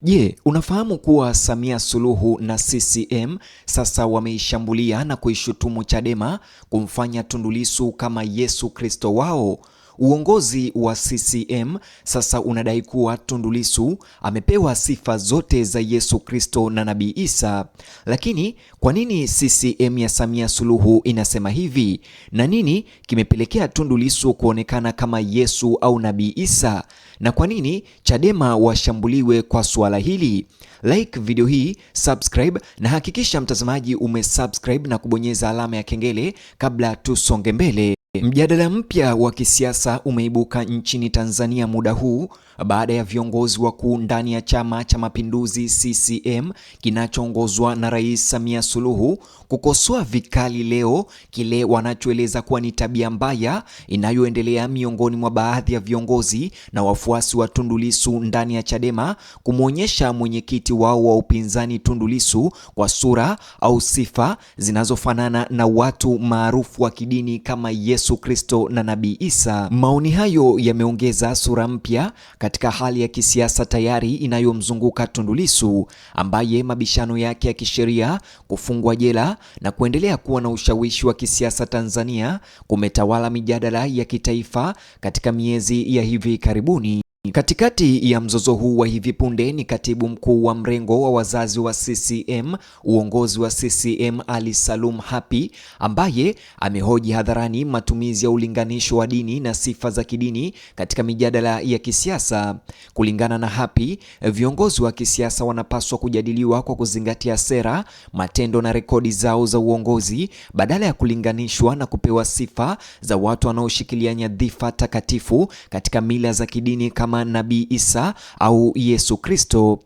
Je, unafahamu kuwa Samia Suluhu na CCM sasa wameishambulia na kuishutumu Chadema kumfanya Tundu Lissu kama Yesu Kristo wao? Uongozi wa CCM sasa unadai kuwa Tundu Lissu amepewa sifa zote za Yesu Kristo na Nabii Isa. Lakini kwa nini CCM ya Samia Suluhu inasema hivi? Na nini kimepelekea Tundu Lissu kuonekana kama Yesu au Nabii Isa? Na kwa nini Chadema washambuliwe kwa suala hili? Like video hii, subscribe na hakikisha mtazamaji umesubscribe na kubonyeza alama ya kengele kabla tusonge mbele. Mjadala mpya wa kisiasa umeibuka nchini Tanzania muda huu baada ya viongozi wakuu ndani ya Chama cha Mapinduzi CCM kinachoongozwa na Rais Samia Suluhu kukosoa vikali leo kile wanachoeleza kuwa ni tabia mbaya inayoendelea miongoni mwa baadhi ya viongozi na wafuasi wa Tundu Lissu ndani ya Chadema kumwonyesha mwenyekiti wao wa upinzani Tundu Lissu kwa sura au sifa zinazofanana na watu maarufu wa kidini kama Yesu Kristo na Nabii Isa. Maoni hayo yameongeza sura mpya katika hali ya kisiasa tayari inayomzunguka Tundu Lissu ambaye mabishano yake ya kisheria, kufungwa jela na kuendelea kuwa na ushawishi wa kisiasa Tanzania kumetawala mijadala ya kitaifa katika miezi ya hivi karibuni. Katikati ya mzozo huu wa hivi punde ni katibu mkuu wa mrengo wa wazazi wa CCM, uongozi wa CCM, Ali Salum Hapi, ambaye amehoji hadharani matumizi ya ulinganisho wa dini na sifa za kidini katika mijadala ya kisiasa. Kulingana na Hapi, viongozi wa kisiasa wanapaswa kujadiliwa kwa kuzingatia sera, matendo na rekodi zao za uongozi badala ya kulinganishwa na kupewa sifa za watu wanaoshikilia nyadhifa takatifu katika mila za kidini kama Nabii Isa au Yesu Kristo.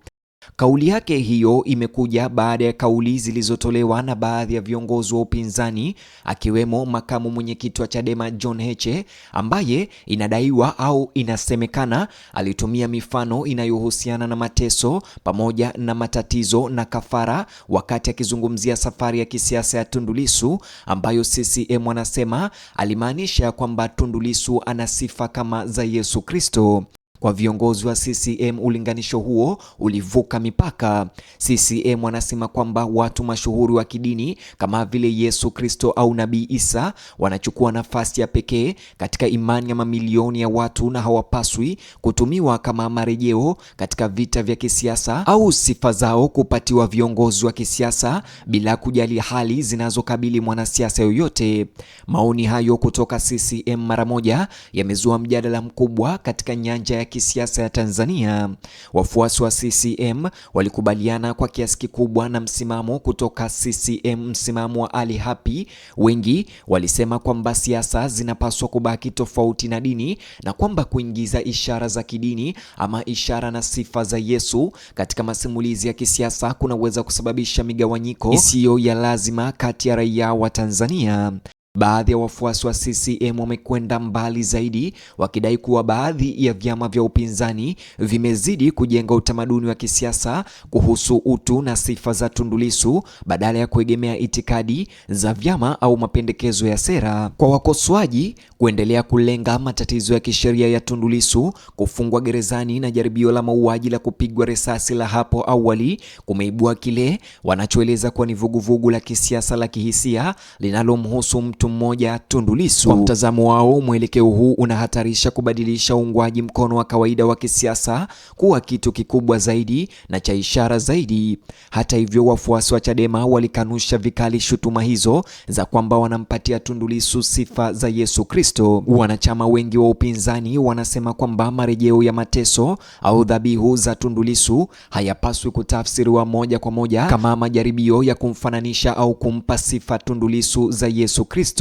Kauli yake hiyo imekuja baada ya kauli zilizotolewa na baadhi ya viongozi wa upinzani akiwemo makamu mwenyekiti wa Chadema John Heche ambaye inadaiwa au inasemekana alitumia mifano inayohusiana na mateso pamoja na matatizo na kafara wakati akizungumzia safari ya kisiasa ya Tundu Lissu ambayo CCM wanasema alimaanisha kwamba Tundu Lissu ana sifa kama za Yesu Kristo. Kwa viongozi wa CCM ulinganisho huo ulivuka mipaka. CCM wanasema kwamba watu mashuhuri wa kidini kama vile Yesu Kristo au Nabii Isa wanachukua nafasi ya pekee katika imani ya mamilioni ya watu na hawapaswi kutumiwa kama marejeo katika vita vya kisiasa au sifa zao kupatiwa viongozi wa kisiasa bila kujali hali zinazokabili mwanasiasa yoyote. Maoni hayo kutoka CCM mara moja yamezua mjadala mkubwa katika nyanja ya kisiasa ya Tanzania. Wafuasi wa CCM walikubaliana kwa kiasi kikubwa na msimamo kutoka CCM, msimamo wa Ali Hapi. Wengi walisema kwamba siasa zinapaswa kubaki tofauti na dini na kwamba kuingiza ishara za kidini ama ishara na sifa za Yesu katika masimulizi ya kisiasa kunaweza kusababisha migawanyiko isiyo ya lazima kati ya raia wa Tanzania. Baadhi ya wafuasi wa CCM wamekwenda mbali zaidi wakidai kuwa baadhi ya vyama vya upinzani vimezidi kujenga utamaduni wa kisiasa kuhusu utu na sifa za Tundu Lissu badala ya kuegemea itikadi za vyama au mapendekezo ya sera. Kwa wakosoaji, kuendelea kulenga matatizo ya kisheria ya Tundu Lissu, kufungwa gerezani na jaribio la mauaji la kupigwa risasi la hapo awali kumeibua kile wanachoeleza kuwa ni vuguvugu la kisiasa la kihisia linalomhusu mtu mmoja, Tundu Lissu. Kwa mtazamo wao, mwelekeo huu unahatarisha kubadilisha uungwaji mkono wa kawaida wa kisiasa kuwa kitu kikubwa zaidi na cha ishara zaidi. Hata hivyo, wafuasi wa Chadema walikanusha vikali shutuma hizo za kwamba wanampatia Tundu Lissu sifa za Yesu Kristo. Wanachama wengi wa upinzani wanasema kwamba marejeo ya mateso au dhabihu za Tundu Lissu hayapaswi kutafsiriwa moja kwa moja kama majaribio ya kumfananisha au kumpa sifa Tundu Lissu za Yesu Kristo.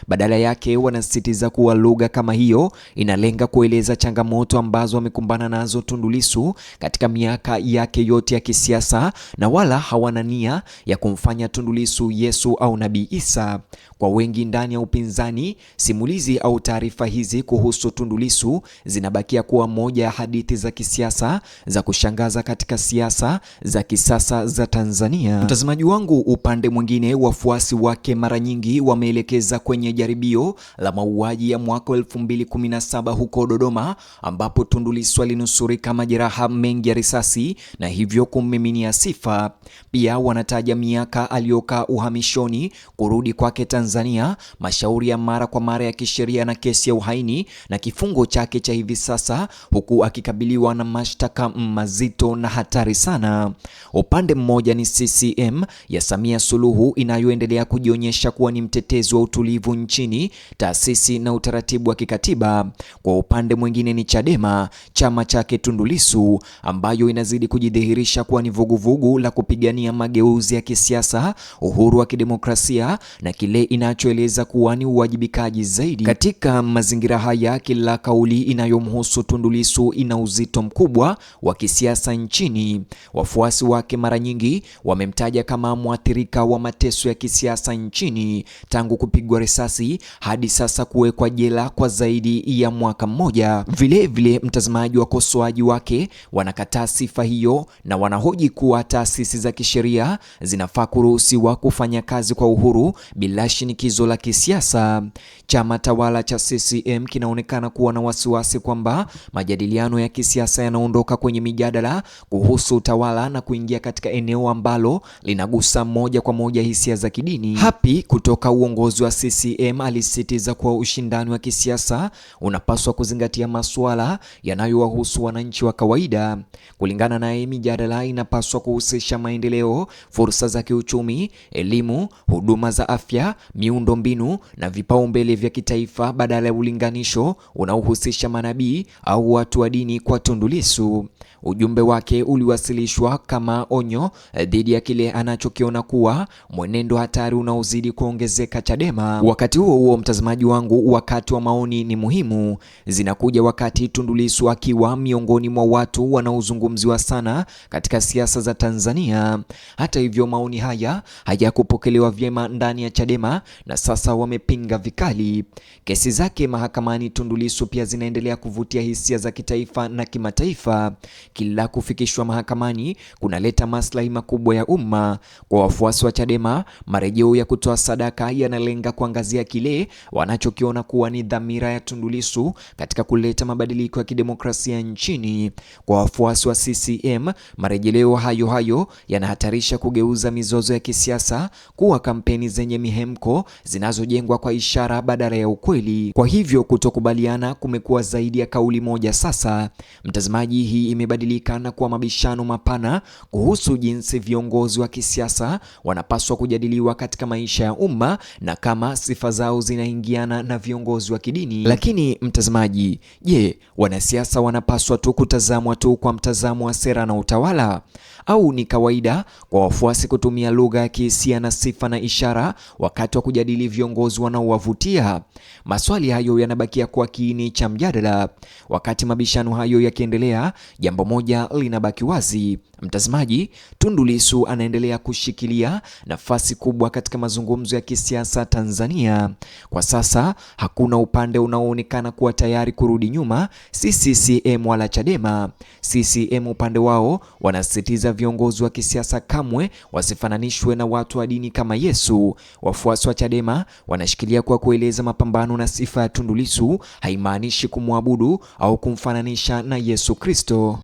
Badala yake wanasisitiza kuwa lugha kama hiyo inalenga kueleza changamoto ambazo amekumbana nazo Tundu Lissu katika miaka yake yote ya kisiasa na wala hawana nia ya kumfanya Tundu Lissu Yesu au Nabii Isa. Kwa wengi ndani ya upinzani, simulizi au taarifa hizi kuhusu Tundu Lissu zinabakia kuwa moja ya hadithi za kisiasa za kushangaza katika siasa za kisasa za Tanzania. Mtazamaji wangu, upande mwingine, wafuasi wake mara nyingi wameelekea kuelekeza kwenye jaribio la mauaji ya mwaka 2017 huko Dodoma, ambapo Tundu Lissu alinusurika majeraha mengi ya risasi na hivyo kummiminia sifa. Pia wanataja miaka aliyokaa uhamishoni, kurudi kwake Tanzania, mashauri ya mara kwa mara ya kisheria na kesi ya uhaini na kifungo chake cha hivi sasa, huku akikabiliwa na mashtaka mazito na hatari sana. Upande mmoja ni CCM ya Samia Suluhu inayoendelea kujionyesha kuwa ni mtetezi wa utulivu nchini, taasisi na utaratibu wa kikatiba. Kwa upande mwingine ni Chadema, chama chake Tundu Lissu, ambayo inazidi kujidhihirisha kuwa ni vuguvugu la kupigania mageuzi ya kisiasa, uhuru wa kidemokrasia na kile inachoeleza kuwa ni uwajibikaji zaidi. Katika mazingira haya, kila kauli inayomhusu Tundu Lissu ina uzito mkubwa wa kisiasa nchini. Wafuasi wake mara nyingi wamemtaja kama mwathirika wa mateso ya kisiasa nchini tangu kupigwa risasi hadi sasa kuwekwa jela kwa zaidi ya mwaka mmoja. Vile mtazamaji, wakosoaji wake wanakataa sifa hiyo na wanahoji kuwa taasisi za kisheria zinafaa kuruhusiwa kufanya kazi kwa uhuru bila shinikizo la kisiasa. Chama tawala cha CCM kinaonekana kuwa na wasiwasi kwamba majadiliano ya kisiasa yanaondoka kwenye mijadala kuhusu utawala na kuingia katika eneo ambalo linagusa moja kwa moja hisia za kidini. Hapi kutoka uongozi wa CCM alisisitiza kuwa ushindani wa kisiasa unapaswa kuzingatia masuala yanayowahusu wananchi wa kawaida. Kulingana naye, mijadala inapaswa kuhusisha maendeleo, fursa za kiuchumi, elimu, huduma za afya, miundombinu na vipaumbele vya kitaifa badala ya ulinganisho unaohusisha manabii au watu wa dini kwa Tundu Lissu. Ujumbe wake uliwasilishwa kama onyo dhidi ya kile anachokiona kuwa mwenendo hatari unaozidi kuongezeka Chadema. Wakati huo, mtazamaji wangu, wakati wa maoni ni muhimu zinakuja wakati Tundu Lissu akiwa miongoni mwa watu wanaozungumziwa sana katika siasa za Tanzania. Hata hivyo, maoni haya hayakupokelewa vyema ndani ya Chadema na sasa wamepinga vikali. Kesi zake mahakamani Tundu Lissu pia zinaendelea kuvutia hisia za kitaifa na kimataifa. Kila kufikishwa mahakamani kunaleta maslahi makubwa ya umma. Kwa wafuasi wa Chadema, marejeo ya kutoa sadaka yanalenga kuangazia kile wanachokiona kuwa ni dhamira ya Tundu Lissu katika kuleta mabadiliko ya kidemokrasia nchini. Kwa wafuasi wa CCM, marejeleo hayo yanahatarisha kugeuza mizozo ya kisiasa kuwa kampeni zenye mihemko zinazojengwa kwa ishara badala ya ukweli. Kwa hivyo kutokubaliana kumekuwa zaidi ya kauli moja sasa. Mtazamaji, hii imebadilika na kuwa mabishano mapana kuhusu jinsi viongozi wa kisiasa wanapaswa kujadiliwa katika maisha ya umma na kama sifa zao zinaingiana na viongozi wa kidini. Lakini mtazamaji, je, wanasiasa wanapaswa tu kutazamwa tu kwa mtazamo wa sera na utawala, au ni kawaida kwa wafuasi kutumia lugha ya kihisia na sifa na ishara wakati wa kujadili viongozi wanaowavutia? Maswali hayo yanabakia kwa kiini cha mjadala. Wakati mabishano hayo yakiendelea, jambo moja linabaki wazi. Mtazamaji, Tundu Lissu anaendelea kushikilia nafasi kubwa katika mazungumzo ya kisiasa Tanzania. Kwa sasa hakuna upande unaoonekana kuwa tayari kurudi nyuma, si CCM wala Chadema. CCM upande wao wanasisitiza viongozi wa kisiasa kamwe wasifananishwe na watu wa dini kama Yesu. Wafuasi wa Chadema wanashikilia kwa kueleza mapambano na sifa ya Tundu Lissu haimaanishi kumwabudu au kumfananisha na Yesu Kristo.